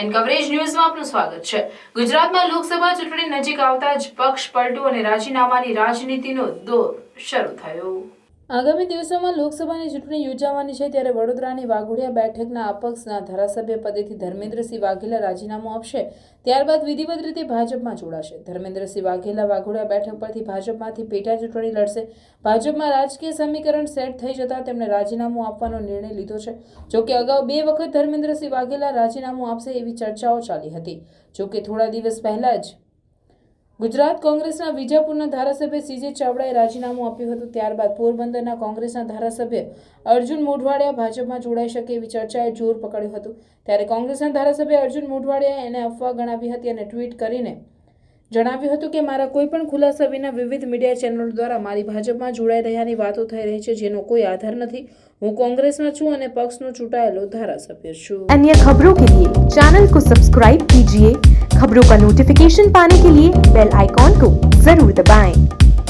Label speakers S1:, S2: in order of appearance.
S1: N coverage ન્યૂઝમાં આપનું સ્વાગત છે। ગુજરાતમાં લોકસભા ચૂંટણી નજીક આવતા જ પક્ષ પલટો અને રાજીનામાની રાજનીતિનો દોર શરૂ થયો। આગામી દિવસોમાં લોકસભાની ચૂંટણી યોજાવાની છે ત્યારે વડોદરાની વાઘોડિયા બેઠકના અપક્ષના ધારાસભ્ય પદેથી ધર્મેન્દ્રસિંહ વાઘેલા રાજીનામું આપશે। ત્યારબાદ વિધિવત રીતે ભાજપમાં જોડાશે। ધર્મેન્દ્રસિંહ વાઘેલા વાઘોડિયા બેઠક પરથી ભાજપમાંથી પેટા ચૂંટણી લડશે। ભાજપમાં રાજકીય સમીકરણ સેટ થઈ જતા તેમણે રાજીનામું આપવાનો નિર્ણય લીધો છે। જોકે અગાઉ 2 વખત ધર્મેન્દ્રસિંહ વાઘેલા રાજીનામું આપશે એવી ચર્ચાઓ ચાલી હતી। જોકે થોડા દિવસ પહેલા જ ગુજરાત કોંગ્રેસના વિજાપુરના ધારાસભ્ય સીજે ચાવડાએ રાજીનામું આપ્યું હતું। ત્યારબાદ પોરબંદરના કોંગ્રેસના ધારાસભ્ય અર્જુન મોઢવાડિયા ભાજપમાં જોડાઈ શકે એવી ચર્ચાએ જોર પકડ્યું હતું। ત્યારે કોંગ્રેસના ધારાસભ્ય અર્જુન મોઢવાડિયાએ એને અફવા ગણાવી હતી અને ટ્વીટ કરીને જણાવ્યું હતું કે મારા કોઈ પણ ખુલાસા વિના વિવિધ મીડિયા ચેનલો દ્વારા મારી ભાજપમાં જોડાઈ રહ્યાની વાતો થઈ રહી છે, જેનો કોઈ આધાર નથી। હું કોંગ્रेसમાં છું અને પક્ષનો ચૂંટાયેલો ધારાસભ્ય છું।
S2: अन्य खबरों के लिए चैनल को सब्सक्राइब कीजिए। खबरों का नोटिफिकेशन पाने के लिए बेल आइकॉन को जरूर दबाएं।